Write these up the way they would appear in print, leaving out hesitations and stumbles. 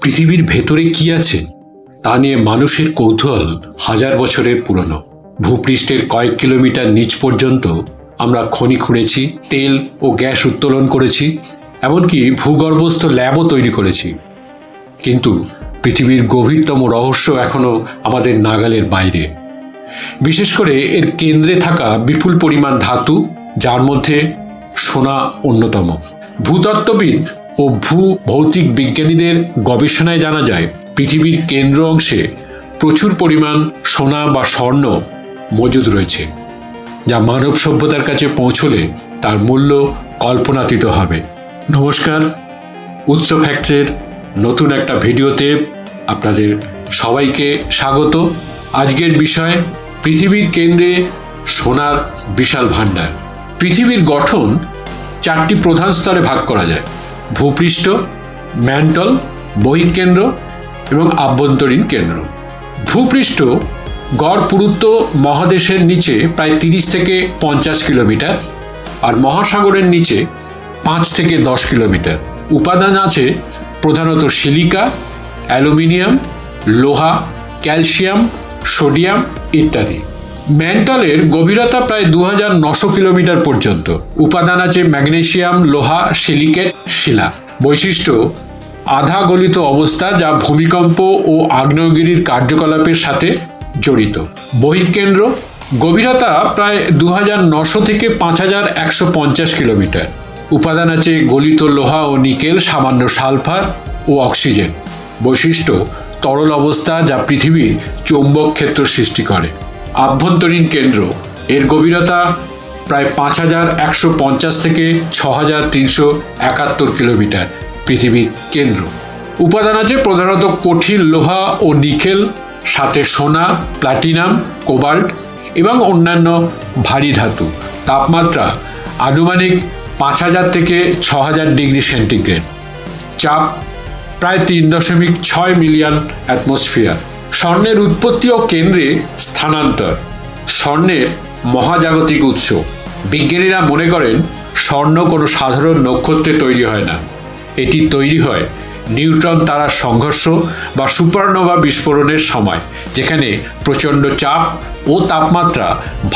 পৃথিবীর ভেতরে কি আছে তা নিয়ে মানুষের কৌতূহল হাজার বছরের পুরনো। ভূপৃষ্ঠের কয়েক কিলোমিটার নিচ পর্যন্ত আমরা খনি খুঁড়েছি, তেল ও গ্যাস উত্তোলন করেছি, এমনকি ভূগর্ভস্থ ল্যাবও তৈরি করেছি। কিন্তু পৃথিবীর গভীরতম রহস্য এখনও আমাদের নাগালের বাইরে। বিশেষ করে এর কেন্দ্রে থাকা বিপুল পরিমাণ ধাতু, যার মধ্যে সোনা অন্যতম। ভূতত্ত্ববিদ ও ভৌতিক বিজ্ঞানীদের গবেষণায় জানা যায় পৃথিবীর কেন্দ্র অংশে প্রচুর পরিমাণ সোনা বা স্বর্ণ মজুদ রয়েছে, যা মানব সভ্যতার কাছে পৌঁছলে তার মূল্য কল্পনাতীত হবে। নমস্কার, উৎস ফ্যাক্টসের নতুন একটা ভিডিওতে আপনাদের সবাইকে স্বাগত। আজকের বিষয় পৃথিবীর কেন্দ্রে সোনার বিশাল ভাণ্ডার। পৃথিবীর গঠন 4টি প্রধান স্তরে ভাগ করা যায়: ভূপৃষ্ঠ, ম্যান্টল, বহিঃকেন্দ্র এবং আভ্যন্তরীণ কেন্দ্র। ভূপৃষ্ঠ গড় পুরুত্ব মহাদেশের নিচে প্রায় 30 থেকে 50 কিলোমিটার, আর মহাসাগরের নিচে 5 থেকে 10 কিলোমিটার। উপাদান আছে প্রধানত সিলিকা, অ্যালুমিনিয়াম, লোহা, ক্যালসিয়াম, সোডিয়াম ইত্যাদি। ম্যান্টলের গভীরতা প্রায় 2900 কিলোমিটার পর্যন্ত। উপাদান আছে ম্যাগনেসিয়াম, লোহা, সিলিকেট, শিলা। বৈশিষ্ট্য: আধা গলিত অবস্থা, যা ভূমিকম্প ও আগ্নেয়গিরির কার্যকলাপের সাথে জড়িত। বহিঃকেন্দ্র গভীরতা প্রায় 2900 থেকে 5150 কিলোমিটার। উপাদান আছে গলিত লোহা ও নিকেল, সামান্য সালফার ও অক্সিজেন। বৈশিষ্ট্য: তরল অবস্থা, যা পৃথিবীর চৌম্বক ক্ষেত্র সৃষ্টি করে। আভ্যন্তরীণ কেন্দ্র এর গভীরতা প্রায় 5150 থেকে 6371 কিলোমিটার। পৃথিবীর কেন্দ্র। উপাদান আছে প্রধানত কঠিন লোহা ও নিকেল, সাথে সোনা, প্লাটিনাম, কোবাল্ট এবং অন্যান্য ভারী ধাতু। তাপমাত্রা আনুমানিক 5000 থেকে 6000 ডিগ্রি সেন্টিগ্রেড। চাপ প্রায় 3.6 মিলিয়ন অ্যাটমসফিয়ার। স্বর্ণের উৎপত্তি ও কেন্দ্রে স্থানান্তর। স্বর্ণের মহাজাগতিক উৎস। বিজ্ঞানীরা মনে করেন স্বর্ণ কোনো সাধারণ নক্ষত্রে তৈরি হয় না। এটি তৈরি হয় নিউট্রন তারার সংঘর্ষ বা সুপারনোভা বিস্ফোরণের সময়, যেখানে প্রচণ্ড চাপ ও তাপমাত্রা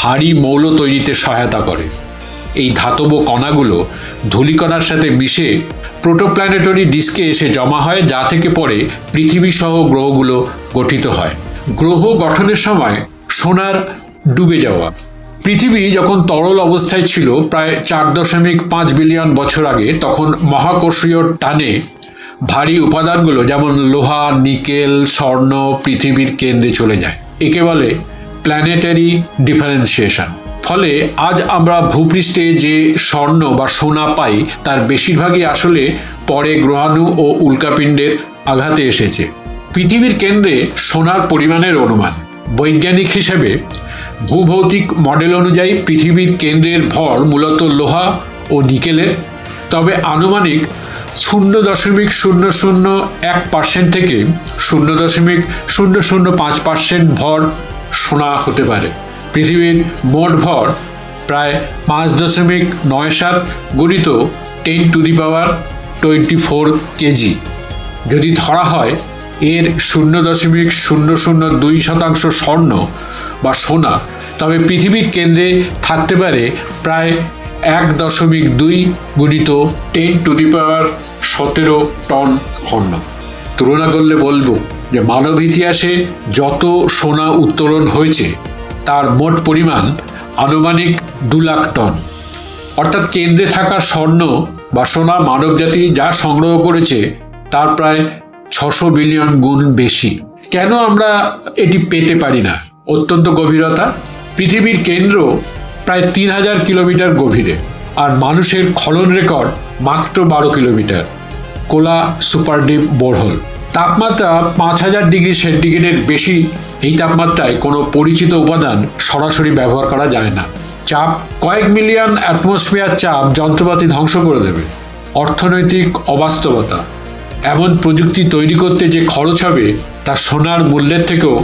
ভারী মৌল তৈরিতে সহায়তা করে। এই ধাতব কণাগুলো ধূলিকণার সাথে মিশে প্রোটোপ্ল্যানেটরি ডিস্কে এসে জমা হয়, যা থেকে পরে পৃথিবী সহ গ্রহগুলো গঠিত হয়। গ্রহ গঠনের সময় সোনার ডুবে যাওয়া। পৃথিবী যখন তরল অবস্থায় ছিল প্রায় 4.5 বিলিয়ন বছর আগে, তখন মহাকর্ষীয় টানে ভারী উপাদানগুলো যেমন লোহা, নিকেল, স্বর্ণ পৃথিবীর কেন্দ্রে চলে যায়। একে বলে প্ল্যানেটারি ডিফারেন্সিয়েশন। ফলে আজ আমরা ভূপৃষ্ঠে যে স্বর্ণ বা সোনা পাই, তার বেশিরভাগই আসলে পরে গ্রহাণু ও উল্কাপিণ্ডের আঘাতে এসেছে। পৃথিবীর কেন্দ্রে সোনার পরিমাণের অনুমান। বৈজ্ঞানিক হিসেবে ভূভৌতিক মডেল অনুযায়ী পৃথিবীর কেন্দ্রের ভর মূলত লোহা ও নিকেলের, তবে আনুমানিক 0.001% থেকে 0.005% ভর সোনা হতে পারে। পৃথিবীর মোট ভর প্রায় 5.97 গুণিত 10⁻24 কেজি। যদি ধরা হয় এর 0.002% স্বর্ণ বা সোনা, তবে পৃথিবীর কেন্দ্রে থাকতে পারে প্রায় 1.2 গুণিত 10⁻17 টন স্বর্ণ। তুলনা করলে বলবো যে মানব ইতিহাসে যত সোনা উত্তোলন হয়েছে তার মোট পরিমাণ আনুমানিক 2 লাখ টন। অর্থাৎ কেন্দ্রে থাকা স্বর্ণ বা সোনা মানবজাতি যা সংগ্রহ করেছে তার প্রায় 600 বিলিয়ন গুণ বেশি। কেন আমরা এটি পেতে পারি না? অত্যন্ত গভীরতা। পৃথিবীর কেন্দ্র প্রায় 3000 কিলোমিটার গভীরে, আর মানুষের খনন রেকর্ড মাত্র 12 কিলোমিটার। কোলা সুপার ডিপ বোরহোল। তাপমাত্রা 5000 ডিগ্রি সেন্টিগ্রেডের বেশি। এই তাপমাত্রায় কোনো পরিচিত উপাদান সরাসরি ব্যবহার করা যায় না। চাপ কয়েক মিলিয়ন অ্যাটমসফিয়ার চাপ যন্ত্রপাতি ধ্বংস করে দেবে। অর্থনৈতিক অবাস্তবতা। এমন প্রযুক্তি তৈরি করতে যে খরচ হবে তা সোনার মূল্যের থেকেও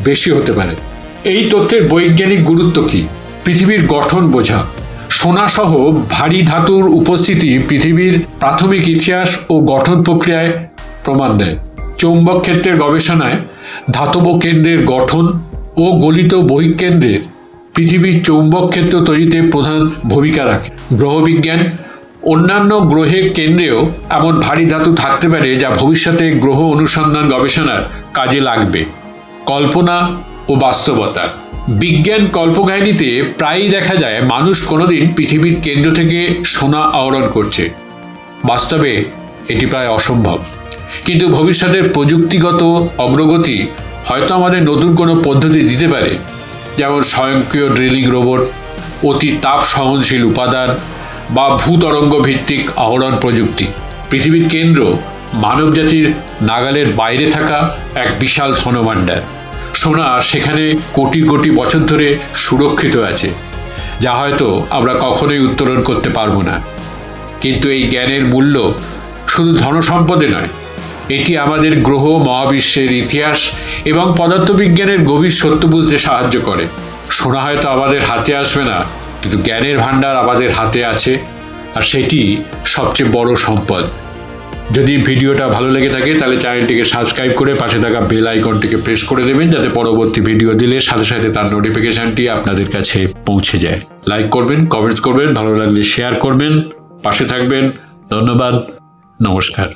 বেশি হতে পারে। এই তথ্যের বৈজ্ঞানিক গুরুত্ব কী? পৃথিবীর গঠন বোঝা। সোনাসহ ভারী ধাতুর উপস্থিতি পৃথিবীর প্রাথমিক ইতিহাস ও গঠন প্রক্রিয়ায় প্রমাণ দেয়। চৌম্বক ক্ষেত্রের গবেষণায় ধাতব কেন্দ্রের গঠন ও গলিত বহিঃকেন্দ্রের পৃথিবীর চৌম্বক ক্ষেত্র তৈরিতে প্রধান ভূমিকা রাখে। গ্রহবিজ্ঞান, অন্যান্য গ্রহের কেন্দ্রেও এমন ভারী ধাতু থাকতে পারে যা ভবিষ্যতে গ্রহ অনুসন্ধান গবেষণার কাজে লাগবে। কল্পনা ও বাস্তবতা। বিজ্ঞান কল্পকাহিনীতে প্রায়ই দেখা যায় মানুষ কোনোদিন পৃথিবীর কেন্দ্র থেকে সোনা আহরণ করছে। বাস্তবে এটি প্রায় অসম্ভব, কিন্তু ভবিষ্যতের প্রযুক্তিগত অগ্রগতি হয়তো আমাদের নতুন কোনো পদ্ধতি দিতে পারে, যেমন স্বয়ংক্রিয় ড্রিলিং রোবট, অতি তাপ সহনশীল উপাদান বা ভূতরঙ্গ ভিত্তিক আহরণ প্রযুক্তি। পৃথিবীর কেন্দ্র মানবজাতির নাগালের বাইরে থাকা এক বিশাল ধনভাণ্ডার। সোনা সেখানে কোটি কোটি বছর ধরে সুরক্ষিত আছে, যা হয়তো আমরা কখনোই উত্তোলন করতে পারবো না। কিন্তু এই জ্ঞানের মূল্য শুধু ধনসম্পদে নয়, এটি আমাদের গ্রহ, মহাবিশ্বের ইতিহাস এবং পদার্থবিজ্ঞানের গভীর সত্য বুঝতে সাহায্য করে। সোনা হয়তো আমাদের হাতে আসবে না, কিন্তু জ্ঞানের ভাণ্ডার আমাদের হাতে আছে, আর সেটি সবচেয়ে বড় সম্পদ। যদি ভিডিওটা ভালো লেগে থাকে তাহলে চ্যানেলটিকে সাবস্ক্রাইব করে পাশে থাকা বেল আইকনটিকে প্রেস করে দেবেন, যাতে পরবর্তী ভিডিও দিলে সাথে সাথে তার নোটিফিকেশনটি আপনাদের কাছে পৌঁছে যায়। লাইক করবেন, কমেন্টস করবেন, ভালো লাগলে শেয়ার করবেন, পাশে থাকবেন। ধন্যবাদ, নমস্কার।